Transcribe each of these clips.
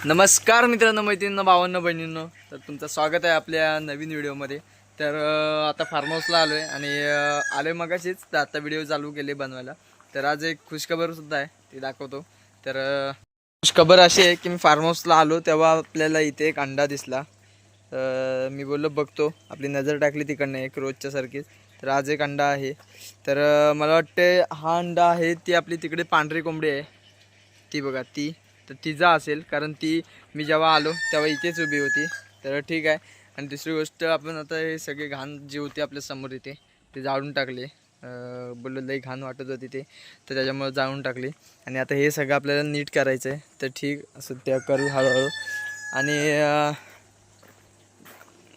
नमस्कार मित्रांनो, मैत्रिणींनो, भावांनो, बहिणींनो. तर तुमचं स्वागत आहे आपल्या नवीन व्हिडिओमध्ये. तर आता फार्म हाऊसला आलो आहे आणि आलो आहे मगाशीच. तर आता व्हिडिओ चालू केले बनवायला. तर आज एक खुशखबरसुद्धा आहे, ती दाखवतो. तर खुशखबर अशी आहे की मी फार्म हाऊसला आलो तेव्हा आपल्याला इथे एक अंडा दिसला. मी बोललो बघतो, आपली नजर टाकली तिकडनं एक रोजच्या सारखीच. तर आज एक अंडा आहे. तर मला वाटते हा अंडा आहे ती आपली तिकडे पांढरी कोंबडी आहे ती, बघा ती. तर तिचा असेल, कारण ती मी जेव्हा आलो तेव्हा इथेच उभी होती. तर ठीक आहे. आणि दुसरी गोष्ट, आपण आता हे सगळे घाण जी होती आपल्या समोर इथे ते जाळून टाकले. बोललो लई घाण वाटत होती ते, तर त्याच्यामुळे जाळून टाकली. आणि आता हे सगळं आपल्याला नीट करायचं आहे. तर ठीक असं त्या करू हळूहळू. आणि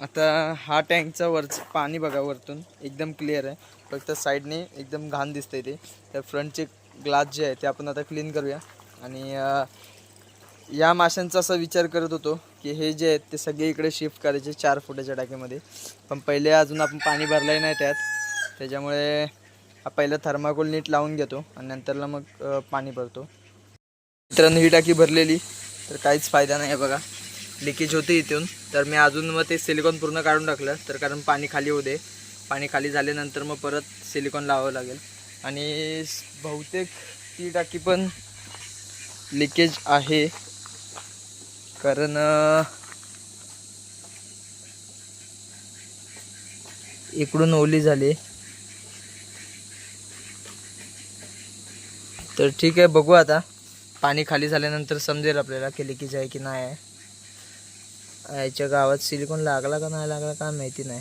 आता हा टँकचा वरचं पाणी बघा, वरतून एकदम क्लिअर आहे, फक्त साईडने एकदम घाण दिसतंय ते. तर फ्रंटचे ग्लास जे आहे ते आपण आता क्लीन करूया. आणि या माशांचा असा विचार करत होतो की हे जे आहेत ते सगळे इकडे शिफ्ट करायचे 4 फुटाच्या टाकीमध्ये. पण पहिले अजून आपण पाणी भरलं नाही त्यात, त्याच्यामुळे पहिलं थर्माकोल नीट लावून घेतो आणि नंतरला मग पाणी भरतो. मित्रांनो, ही टाकी भरलेली, तर काहीच फायदा नाही आहे बघा, लिकेज होते इथून. तर मी अजून मग ते सिलिकॉन पूर्ण काढून टाकलं, तर कारण पाणी खाली होऊ दे. पाणी खाली झाल्यानंतर मग परत सिलिकॉन लावावं लागेल. आणि बहुतेक ती टाकी पण लिकेज आहे, कारण इकडून ओली झाली. तर ठीक आहे, बघू आता पाणी खाली झाल्यानंतर समजेल आपल्याला की लिकेज आहे की नाही आहे. याच्या गावात सिलिकॉन लागला का नाही लागला काय माहिती नाही.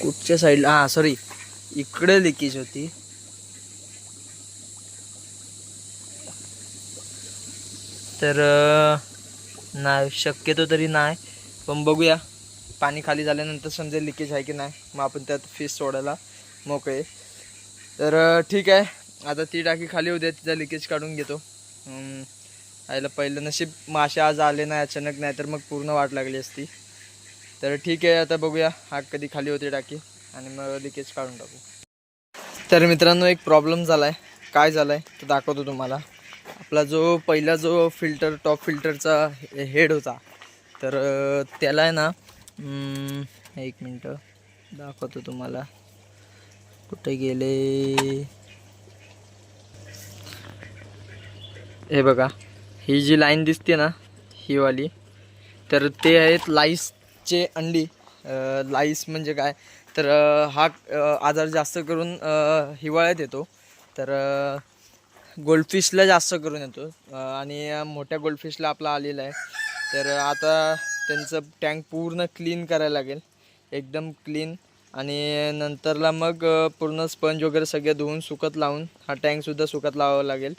कुठच्या साईडला, हां सॉरी, इकडे लिकेज होती. तर नाही, शक्यतो तरी नाही, पण बघूया. पाणी खाली झाल्यानंतर समजेल लिकेज आहे की नाही, मग आपण त्यात फिश सोडायला मोकळे. तर ठीक आहे, आता ती टाकी खाली होते, तिचा लिकेज काढून घेतो. आयला पहिलं नशीब मासे आज आले नाही अचानक, नाही तर मग पूर्ण वाट लागली असती. तर ठीक आहे, आता बघूया हा कधी खाली होते टाकी आणि मग लिकेज काढून टाकू. तर मित्रांनो, एक प्रॉब्लेम झाला आहे. काय झालं आहे तो दाखवतो तुम्हाला. आपला जो पहिला जो फिल्टर, टॉप फिल्टरचा हेड होता, तर त्याला आहे ना, एक मिनटं दाखवतो तुम्हाला, कुठे गेले. हे बघा, ही जी लाईन दिसते ना, ही वाली, तर ते आहेत लाईसचे अंडी. लाईस म्हणजे काय, तर हा आजार जास्त करून हिवाळ्यात येतो. तर गोल्डफिशला जास्त करून येतो. आणि मोठ्या गोल्डफिशला आपला आलेला आहे. तर आता त्यांचं टँक पूर्ण क्लीन करायला लागेल, एकदम क्लीन. आणि नंतरला मग पूर्ण स्पंज वगैरे सगळं धुवून सुकत लावून हा टँकसुद्धा सुकत लावावा लागेल.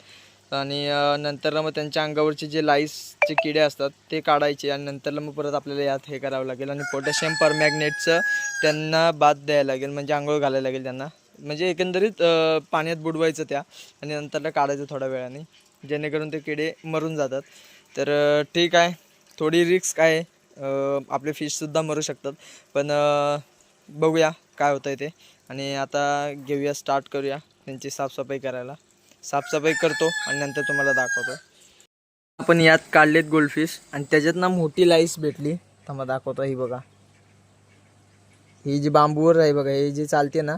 आणि नंतरला मग त्यांच्या अंगावरचे जे लाईसचे किडे असतात ते काढायचे. आणि नंतरला मग परत आपल्याला यात हे करावं लागेल. आणि पोटॅशियम परमॅग्नेटचं त्यांना बाथ द्यायला लागेल, म्हणजे आंघोळ घालायला लागेल त्यांना. म्हणजे एकंदरीत पाण्यात बुडवायचं त्या, आणि नंतरला काढायचं थोड्या वेळाने, जेणेकरून ते किडे मरून जातात. तर ठीक आहे, थोडी रिस्क आहे, आपले फिशसुद्धा मरू शकतात. पण बघूया काय होतं आहे ते. आणि आता घेऊया, स्टार्ट करूया त्यांची साफसफाई करायला. साफसफाई करतो आणि नंतर तुम्हाला दाखवतो. आपण यात काढलेत गोल्डफिश, आणि त्याच्यात ना मोठी लाईस भेटली. थांबा दाखवतो. ही बघा, ही जी बांबूवर आहे बघा, ही जी चालते ना,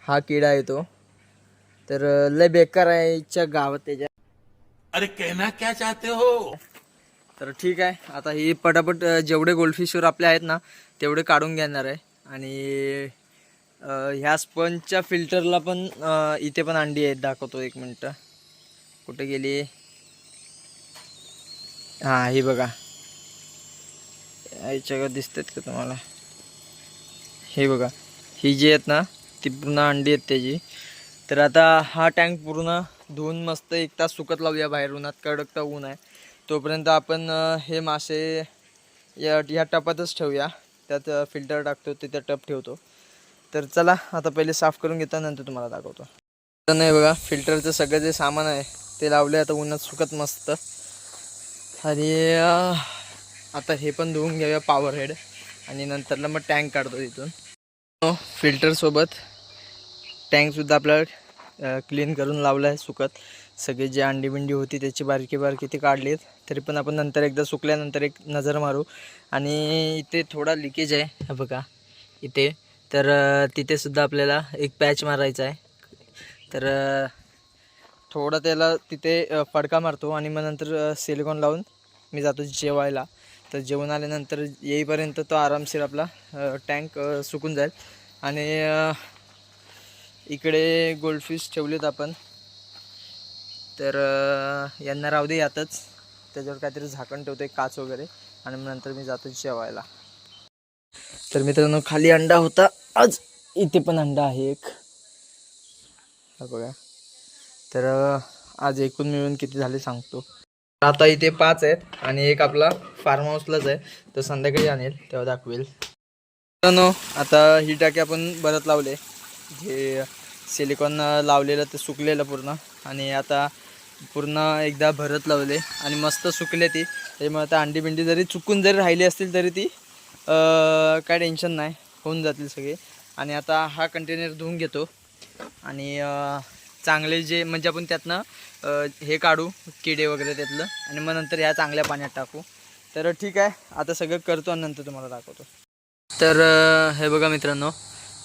हा किडा आहे तो. तर लय बेकार आहे इच्छा गावात त्याच्या. अरे कहना क्या चाहते हो. तर ठीक आहे, आता ही पटापट जेवढे गोल्डफिशवर आपले आहेत ना तेवढे काढून घेणार आहे. आणि ह्या स्पंजच्या फिल्टरला पण इथे पण अंडी आहेत, दाखवतो एक मिनटं, कुठे गेली. हां, ही बघा, याच्या दिसतात का तुम्हाला, हे बघा, ही जी आहेत ना ती पूर्ण अंडी आहेत त्याची. तर आता हा टँक पूर्ण धुवून मस्त 1 तास सुकत लावूया बाहेर उन्हात, कडक ऊन आहे. तोपर्यंत आपण हे मासे या टपातच ठेवूया. त्यात फिल्टर टाकतो, तिथे टप ठेवतो. तर चला, आता पहिले साफ करून घेता, नंतर तुम्हाला दाखवतो. तर नाही बघा, फिल्टरचं सगळं जे सामान आहे ते लावले, आता उन्हात सुकत मस्त. आणि आता हे पण धुवून घेऊया, पॉवर हेड. आणि नंतरला मग टँक काढतो तिथून. फिल्टरसोबत टँकसुद्धा आपल्याला क्लीन करून लावला आहे सुकत. सगळे जे अंडी बिंडी होती त्याची बारकी बारकी ती काढलीत. तरी पण आपण नंतर एकदा सुकल्यानंतर एक नजर मारू. आणि इथे थोडा लिकेज आहे हे बघा इथे. तर तिथे सुद्धा आपल्याला एक पॅच मारायचा आहे. तर थोडा त्याला तिथे फडका मारतो आणि मग नंतर सिलिकॉन लावून मी जातो जेवायला. तर जेवण आल्यानंतर येईपर्यंत तो आरामशीर आपला टँक सुकून जाईल. आणि इकडे गोल्डफिश ठेवलेत आपण. तर यांना राहू दे यातच. त्याच्यावर काहीतरी झाकण ठेवतो एक काच वगैरे. आणि मग नंतर मी जातो जेवायला. तर मित्रांनो खाली अंडा होता आज. इथे पण अंडा आहे एक हा बघा. तर आज एकूण मिळून किती झाले सांगतो. आता इथे 5 आहेत आणि एक आपला फार्म हाऊसलाच आहे. तर संध्याकाळी आणेल तेव्हा दाखवेल. मित्रांनो आता ही टाकी आपण परत लावले. जे सिलिकॉन लावलेलं ते सुकलेलं पूर्ण. आणि आता पूर्ण एकदा भरत लावले आणि मस्त सुकले ती. त्याच्यामुळे आता अंडी बिंडी जरी चुकून जरी राहिली असतील तरी ती काय टेन्शन नाही, होऊन जातील सगळे. आणि आता हा कंटेनर धुवून घेतो आणि चांगले जे म्हणजे आपण त्यातनं हे काढू किडे वगैरे त्यातलं. आणि मग नंतर ह्या चांगल्या पाण्यात टाकू. तर ठीक आहे आता सगळं करतो आणि नंतर तुम्हाला दाखवतो. तर हे बघा मित्रांनो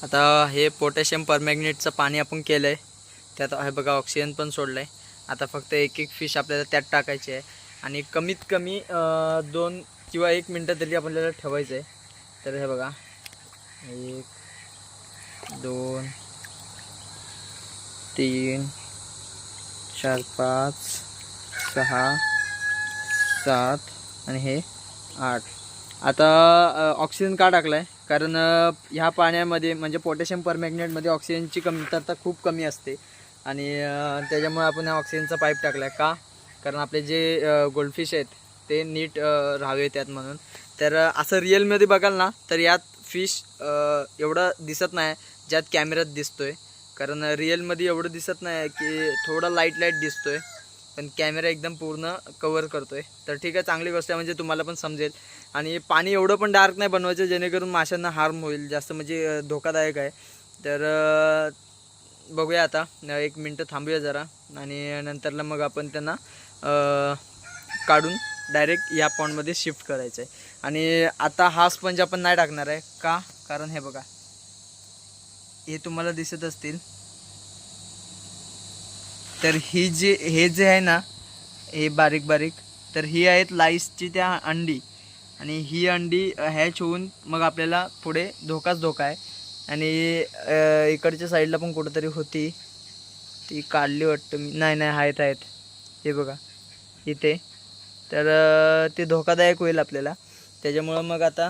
आता हे पोटॅशियम परमॅग्नेटचं पाणी आपण केलं आहे. त्यात हे बघा ऑक्सिजन पण सोडलं आहे. आता फक्त एक एक फिश आपल्याला त्यात टाकायची आहे. आणि कमीत कमी 2 किंवा 1 मिनटं तरी आपल्याला ठेवायचं आहे. तर हे बघा 1 2 3 4 5 6 7 आणि हे 8. आता ऑक्सिजन का टाकला आहे कारण ह्या पाण्यामध्ये म्हणजे पोटॅशियम परमॅग्नेटमध्ये ऑक्सिजनची कमतरता खूप कमी असते. आणि त्याच्यामुळे आपण हा ऑक्सिजनचा पाईप टाकला आहे का कारण आपले जे गोल्डफिश आहेत ते नीट राहावे त्यात म्हणून. तर असं रिअलमध्ये बघाल ना तर यात फिश एवढं दिसत नाही ज्यात कॅमेऱ्यात दिसतोय. कारण रिअलमध्ये एवढं दिसत नाही की थोडा लाईट दिसतोय पण कॅमेरा एकदम पूर्ण कवर करतोय. तर ठीक आहे चांगली गोष्ट आहे म्हणजे तुम्हाला पण समजेल. आणि पाणी एवढं पण डार्क नाही बनवायचं जेणेकरून माशांना हार्म होईल जास्त म्हणजे धोकादायक आहे. तर बघूया आता 1 मिनटं थांबूया जरा आणि नंतरला मग आपण त्यांना काढून डायरेक्ट या पॉन्डमध्ये शिफ्ट करायचं आहे. आणि आता हा स्पंज आपण नाही टाकणार आहे का कारण हे बघा हे तुम्हाला दिसत असतील. तर हे जे आहे ना हे बारीक बारीक तर ही आहेत लाईसची त्या अंडी. आणि ही अंडी हॅच होऊन मग आपल्याला पुढे धोका आहे. आणि इकडच्या साईडला पण कुठंतरी होती ती काढली वाटतं मी. नाही आहेत हे बघा इथे. तर ते धोकादायक होईल आपल्याला. त्याच्यामुळं मग आता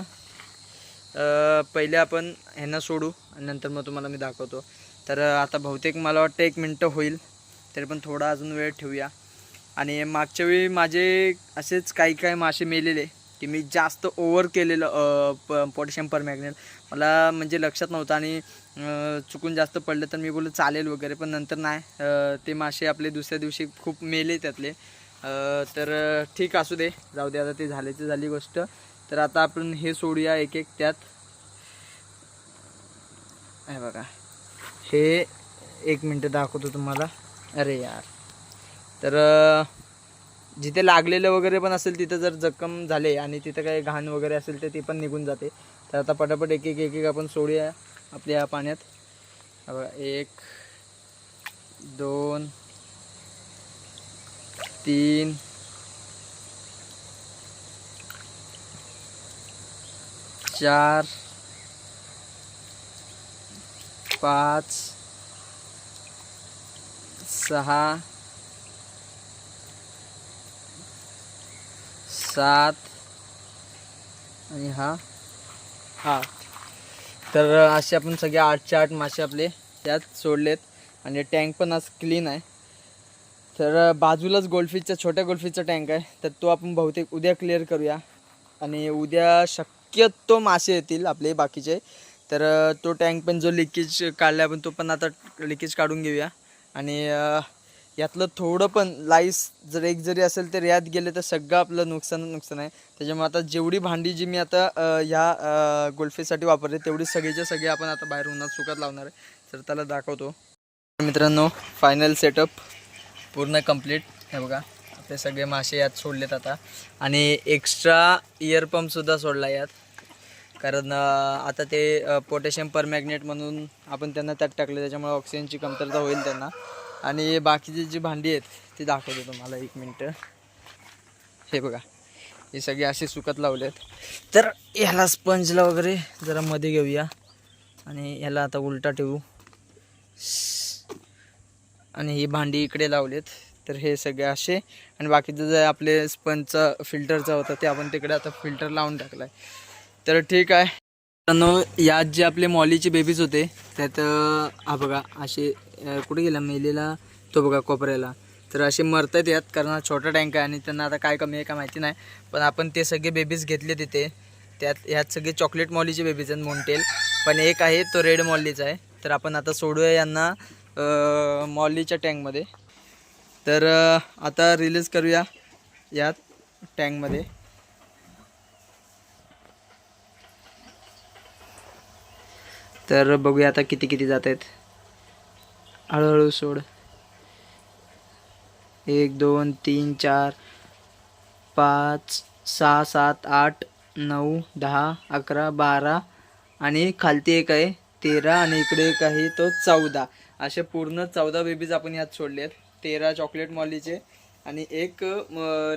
पहिले आपण ह्यांना सोडू आणि नंतर मग तुम्हाला मी दाखवतो. तर आता बहुतेक मला वाटतं 1 मिनटं होईल तरी पण थोडा अजून वेळ ठेवूया. आणि मागच्या वेळी माझे असेच काही मासे मेलेले की मी जास्त ओव्हर केलेलं पोटॅशियम परमॅग्नेट मला म्हणजे लक्षात नव्हतं. आणि चुकून जास्त पडलं तर मी बोललो चालेल वगैरे पण नंतर नाही ते मासे आपले दुसऱ्या दिवशी खूप मेले त्यातले. तर ठीक असू दे जाऊ दे आता ते झाल्याची झाली गोष्ट. तर आता आपण हे सोडूया एक एक त्यात. हे बघा हे 1 मिनटं दाखवतो तुम्हाला. अरे यार तर जिथे लागलेलं वगैरे पण असेल तिथं जर जखम झाले आणि तिथं काही घाण वगैरे असेल तर ती पण निघून जाते. तर आता पटापट एक एक आपण सोडूया आपल्या पाण्यात. 1 2 3 4 5 6 7 आणि हा 8. तर असे आपण सगळे 8चे 8 मासे आपले त्यात सोडलेत. आणि टँक पण आज क्लीन आहे. तर बाजूलाच छोट्या गोल्डफिशचा टँक आहे तर तो आपण बहुतेक उद्या क्लिअर करूया. आणि उद्या शक्यतो मासे येतील आपले बाकीचे. तर तो टँक पण जो लिकेज काढला आपण तो पण आता लिकेज काढून घेऊया. आणि यातलं थोडं पण लाईस जर एक जरी असेल तर यात गेले तर सगळं आपलं नुकसान आहे. त्याच्यामुळे आता जेवढी भांडी जी मी आता ह्या गोल्डफिशसाठी वापरले तेवढी सगळीचे सगळे आपण आता बाहेर उन्हात सुकत लावणार आहे. तर त्याला दाखवतो. मित्रांनो फायनल सेटअप पूर्ण कंप्लीट. हे बघा आपले सगळे मासे यात सोडलेत आता. आणि एक्स्ट्रा इयरपंपसुद्धा सोडला यात, कारण आता ते पोटॅशियम परमॅग्नेट म्हणून आपण त्यांना त्यात टाकले, त्याच्यामुळे ऑक्सिजनची कमतरता होईल त्यांना. आणि बाकीची जी भांडी आहेत ती दाखवतो तुम्हाला, 1 मिनटं. हे बघा हे सगळे असे सुकत लावलेत. तर ह्याला स्पंजला वगैरे जरा मध्ये घेऊया आणि ह्याला आता उलटा ठेवू. आणि ही भांडी इकडे लावलेत. तर हे सगळे असे. आणि बाकीचं जे आपले स्पंजचा फिल्टरचा होता ते आपण तिकडे आता फिल्टर लावून टाकला आहे. तर ठीक आहे मित्रांनो, यात जे आपले मॉलीचे बेबीज होते त्यात हा बघा असे कुठे गेला मेलेला तो बघा कोपऱ्याला. तर असे मरतात यात, कारण हा छोटा टँक आहे आणि त्यांना आता काय कमी आहे का माहिती नाही. पण आपण ते सगळे बेबीज घेतले तिथे. ह्यात सगळे चॉकलेट मॉलीचे बेबीज आहेत मोंटेल, पण एक आहे तो रेड मॉलीचा आहे. तर आपण आता सोडूया यांना मॉलीच्या टँकमध्ये. तर आता रिलीज करूया यात टँकमध्ये. तर बघूया आता किती किती जात आहेत. हळूहळू सोड. 1 2 3 4 5 6 7 8 9 10 11 12 आणि खालती एक आहे 13 आणि इकडे एक आहे तो 14. असे पूर्ण 14 बेबीज आपण यात सोडले आहेत. 13 चॉकलेट मॉलीचे आणि एक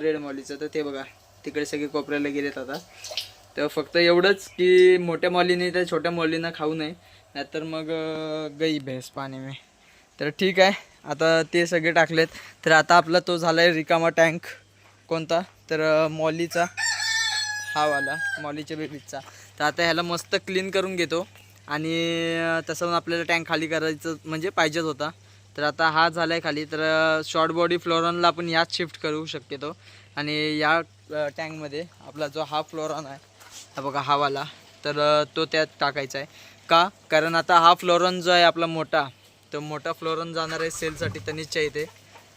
रेड मॉलीचं. तर ते बघा तिकडे सगळे कोपऱ्याला गेलेत आता. तर फक्त एवढंच की मोठ्या मॉलीने त्या छोट्या मॉलींना खाऊ नये, नाहीतर मग गई भैंस पाणी में. तर ठीक आहे आता ते सगळे टाकलेत. तर आता आपला तो झाला आहे रिकामा टँक. कोणता तर मॉलीचा, हा वाला मॉलीच्या बेबीजचा. तर आता ह्याला मस्त क्लीन करून घेतो. आणि तसं आपल्याला टँक खाली करायचं म्हणजे पाहिजेच होता. तर आता हा झाला आहे खाली. तर शॉर्ट बॉडी फ्लोरॉनला आपण यात शिफ्ट करू शक्यतो. आणि या टँकमध्ये आपला जो हा फ्लोरॉन आहे हा बघा हा वाला, तर तो त्यात टाकायचा आहे. का? कारण आता हा फ्लोरॉन जो आहे आपला मोठा, तो मोठा फ्लोरॉन जाणार आहे सेलसाठी तनिषच्या इथे.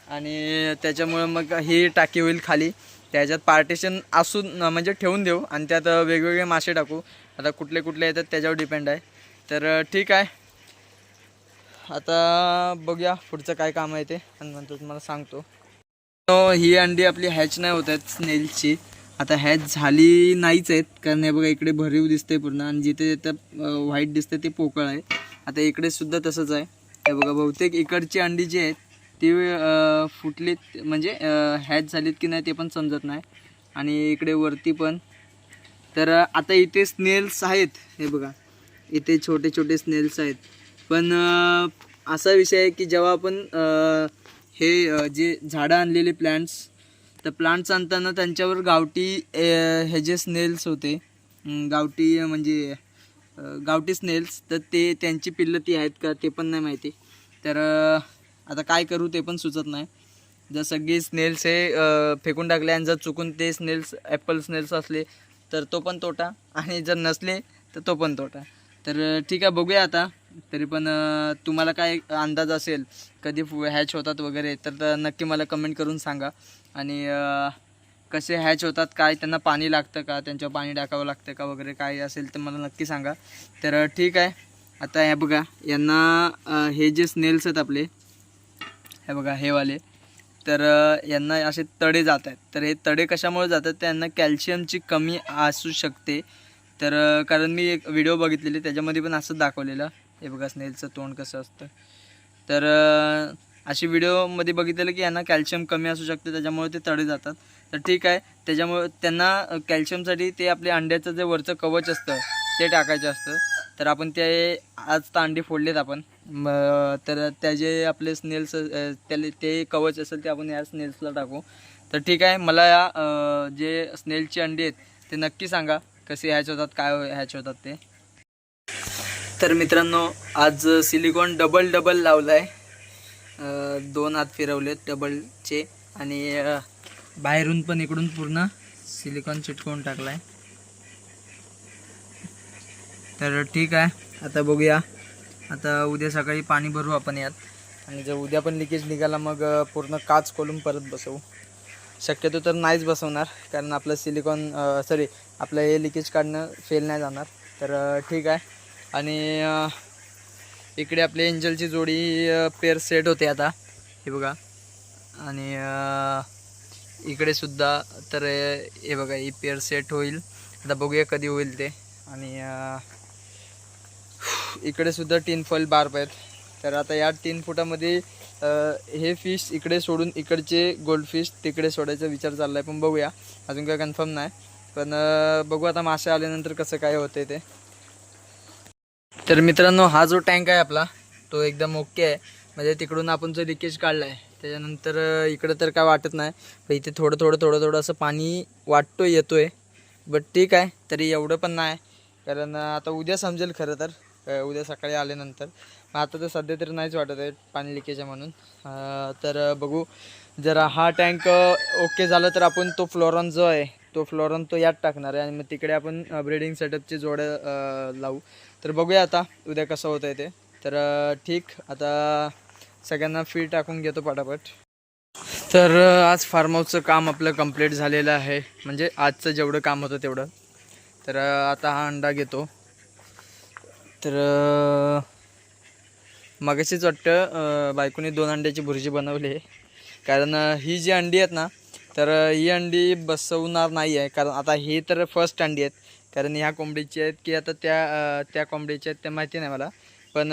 आणि त्याच्यामुळे मग ही टाकी होईल खाली. त्याच्यात पार्टिशन असून म्हणजे ठेवून देऊ आणि त्यात वेगवेगळे मासे टाकू. आता कुठले कुठले येतात त्याच्यावर डिपेंड आहे. तर ठीक आहे आता बघूया पुढचं काय काम आहे ते आणि नंतर तुम्हाला सांगतो. ही अंडी आपली हॅच नाही होत आहेत स्नेल्सची. आता हॅच झाली नाहीच आहेत, कारण हे बघा इकडे भरीव दिसते पूर्ण आणि जिथे जिथं व्हाईट दिसते ते पोकळ आहे. आता इकडे सुद्धा तसंच आहे. हे बघा बहुतेक इकडची अंडी जी आहेत ती फुटलीत म्हणजे हॅच झालीत की नाही ते पण समजत नाही. आणि इकडे वरती पण. तर आता इथे स्नेल्स आहेत. हे बघा इथे छोटे छोटे स्नेल्स आहेत. पण असा विषय आहे की जेव्हा आपण हे जे झाडं आणलेले प्लांट्स, तर प्लांट्स आणताना त्यांच्यावर गावठी हे जे स्नेल्स होते, गावठी म्हणजे गावठी स्नेल्स, तर ते त्यांची पिल्लं ती आहेत का ते पण नाही माहिती. तर आता काय करू ते पण सुचत नाही. जर सगळी स्नेल्स हे फेकून टाकले आणि जर चुकून ते स्नेल्स ॲपल स्नेल्स असले तर तो पण तोटा, आणि जर नसले तर तो पण तोटा. तर ठीक आहे बघूया आता. तरी पण तुम्हाला काय अंदाज असेल कधी हॅच होतात वगैरे तर नक्की मला कमेंट करून सांगा. आणि कसे हॅच होतात, काय त्यांना पाणी लागतं का, त्यांच्यावर पाणी टाकावं लागतं का वगैरे काय असेल तर मला नक्की सांगा. तर ठीक आहे आता हे बघा यांना हे जे स्नेल्स आहेत आपले, हे बघा हे वाले, तर यांना असे तडे जात आहेत. तर हे तडे कशामुळे जातात, त्यांना कॅल्शियमची कमी असू शकते. तर कारण मी एक व्हिडिओ बघितलेली त्याच्यामध्ये पण असंच दाखवलेलं. हे बघा स्नेलचं तोंड कसं असतं. तर अशी व्हिडिओमध्ये बघितलेलं की यांना कॅल्शियम कमी असू शकते त्याच्यामुळे ते तडे जातात. तर ठीक आहे त्याच्यामुळे त्यांना कॅल्शियमसाठी ते आपल्या अंड्याचं जे वरचं कवच असतं ते टाकायचं असतं. तर आपण ते आज तर अंडी फोडलेत आपण, तर त्याचे आपले स्नेल्स त्याले ते कवच असेल ते आपण या स्नेल्सला टाकू. तर ठीक आहे मला या जे स्नेलची अंडी आहेत ते नक्की सांगा कसे हॅच होतात, काय हॅच होतात ते. तर मित्रांनो आज सिलिकॉन डबल लावला आहे. 2 हात फिरवलेत डबलचे आणि बाहेरून पण इकडून पूर्ण सिलिकॉन चिटकवून टाकला आहे. तर ठीक आहे आता बघूया. आता उद्या सकाळी पाणी भरू आपण यात, आणि जर उद्या पण लिकेज निघाला मग पूर्ण काच खोलून परत बसवू. शक्यतो तर नाहीच बसवणार, कारण आपलं सिलिकॉन आपलं हे लिकेज काढणं फेल नाही जाणार. तर ठीक आहे. आणि इकडे आपली एंजलची जोडी पेअर सेट होते आता, हे बघा. आणि इकडे सुद्धा तर हे बघा, ही पेअर सेट होईल. आता बघूया कधी होईल ते. आणि इकडे सुद्धा 3 फॉईल बार्ब आहेत. तर आता या 3 फुटामध्ये हे फिश इकडे सोडून इकडचे गोल्डफिश तिकडे सोडायचा विचार चालला आहे. पण बघूया, अजून काय कन्फर्म नाही. पण बघू आता मासे आल्यानंतर कसं काय होते ते. तर मित्रांनो, हा जो टँक आहे आपला तो एकदम ओके आहे. म्हणजे तिकडून आपण जो लिकेज काढला आहे त्याच्यानंतर इकडं तर काय वाटत नाही. पण इथे थोडं थोडं असं पाणी वाटतोय येतोय. बट ठीक आहे, तरी एवढं पण नाही. कारण आता उद्या समजेल खरं तर, उद्या सकाळी आल्यानंतर. आता तर सध्या तरी नाहीच वाटत आहे पाणी लिकेज आहे म्हणून. तर बघू, जर हा टँक ओके झालं तर आपण तो फ्लोरॉन जो आहे तो यात टाकणार आहे. आणि मग तिकडे आपण ब्रीडिंग सेटअपची जोड्या लावू. तर बघूया आता उद्या कसं होतं आहे ते. तर ठीक, आता सगळ्यांना फी टाकून घेतो पटापट. तर आज फार्म हाऊसचं काम आपलं कंप्लीट झालेलं आहे. म्हणजे आजचं जेवढं काम होतं तेवढं. तर आता हा अंडा घेतो. तर मगाशीच वाटतं बायकोने 2 अंड्याची भुर्जी बनवली आहे. कारण ही जी अंडी आहेत ना, तर ही अंडी बसवणार नाही आहे. कारण आता ही तर फर्स्ट अंडी आहेत. कारण ह्या कोंबडीची आहेत की आता त्या कोंबडीची आहेत ते माहिती नाही मला. पण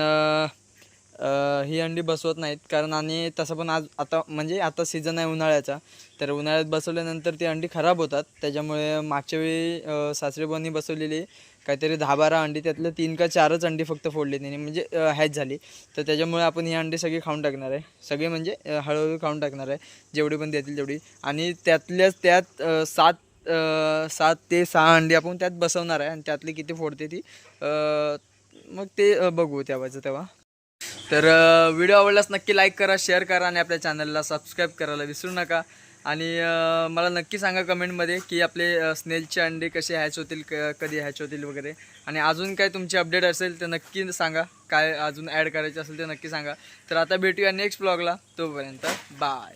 ही अंडी बसवत नाहीत. कारण आणि तसं पण आता म्हणजे आता सीझन आहे उन्हाळ्याचा. तर उन्हाळ्यात बसवल्यानंतर ती अंडी खराब होतात. त्याच्यामुळे मागच्या वेळी सासरेबांनी बसवलेली काहीतरी 10-12 अंडी, त्यातलं 3 का 4च अंडी फक्त फोडली त्यांनी, म्हणजे हॅच झाली. तर त्याच्यामुळे आपण ही अंडी सगळी खाऊन टाकणार आहे. सगळे म्हणजे हळूहळू खाऊन टाकणार आहे, जेवढी पण देतील तेवढी. आणि त्यातल्याच त्यात 7 ते 6 अंडी आपण त्यात बसवणार आहे. आणि त्यातली किती फोडते ती मग ते बघू तेव्हा. तर व्हिडिओ आवडल्यास नक्की लाईक करा, शेअर करा आणि आपल्या चॅनलला सबस्क्राईब करायला विसरू नका. आणि मला नक्की सांगा कमेंटमध्ये की आपले स्नेलचे अंडे कसे हॅच होतील, कधी हॅच होतील वगैरे. आणि अजून काय तुमची अपडेट असेल तर नक्की सांगा, काय अजून ॲड करायचं असेल तर नक्की सांगा. तर आता भेटूया नेक्स्ट ब्लॉगला. तोपर्यंत बाय.